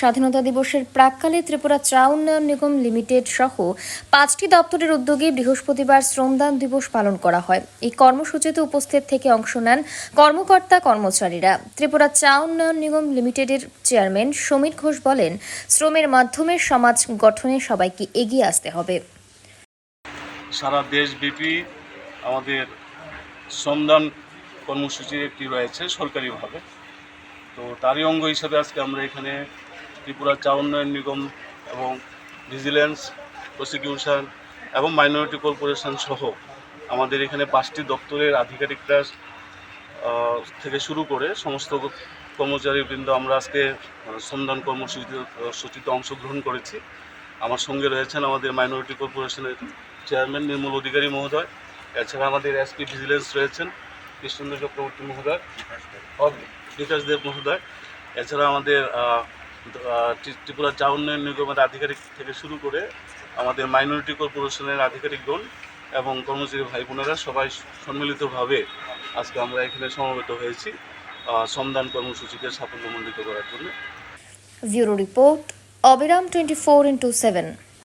স্বাধীনতা দিবসের প্রাক্কালে ত্রিপুরা চা উন্নয়ন নিগম লিমিটেড সহ 5টি দপ্তরের উদ্যোগে বৃহস্পতিবার শ্রমদান দিবস পালন করা হয়। এই কর্মসূচিতে উপস্থিত থেকে অংশ নেন কর্মকর্তা কর্মচারীরা। ত্রিপুরা চা উন্নয়ন নিগম লিমিটেডের চেয়ারম্যান সমীর ঘোষ বলেন, শ্রমের মাধ্যমে সমাজ গঠনে সবাইকে এগিয়ে আসতে হবে। সারা দেশব্যাপী আমাদের শ্রমদান কর্মসূচি একটি রয়েছে সরকারিভাবে, তো তারই অঙ্গ হিসাবে আজকে আমরা এখানে ত্রিপুরা চা উন্নয়ন নিগম এবং ভিজিলেন্স, প্রসিকিউশন এবং মাইনরিটি কর্পোরেশন সহ আমাদের এখানে 5টি দপ্তরের আধিকারিকরা থেকে শুরু করে সমস্ত কর্মচারীবৃন্দ আমরা আজকে শ্রমদান কর্মসূচিতে অংশগ্রহণ করেছি। আমার সঙ্গে রয়েছেন আমাদের মাইনরিটি কর্পোরেশনের চেয়ারম্যান নির্মল অধিকারী মহোদয়, এছাড়া আমাদের এসপি ভিজিলেন্স রয়েছেন কৃষ্ণেন্দ্র চক্রবর্তী মহোদয়, বিকাশ দেব মহোদয়, এছাড়া আমাদের ত্রিপুরা চা উন্নয়ন নিগমের আধিকারিক থেকে শুরু করে আমাদের মাইনরিটি কর্পোরেশনের আধিকারিকগণ এবং কর্মচারী ভাই বোনেরা সবাই সম্মিলিতভাবে আজকে আমরা এখানে সমবেত হয়েছি শ্রমদান কর্মসূচিকে সাফল্যমণ্ডিত করার জন্য। ব্যুরো রিপোর্ট, অবিরাম 24/7।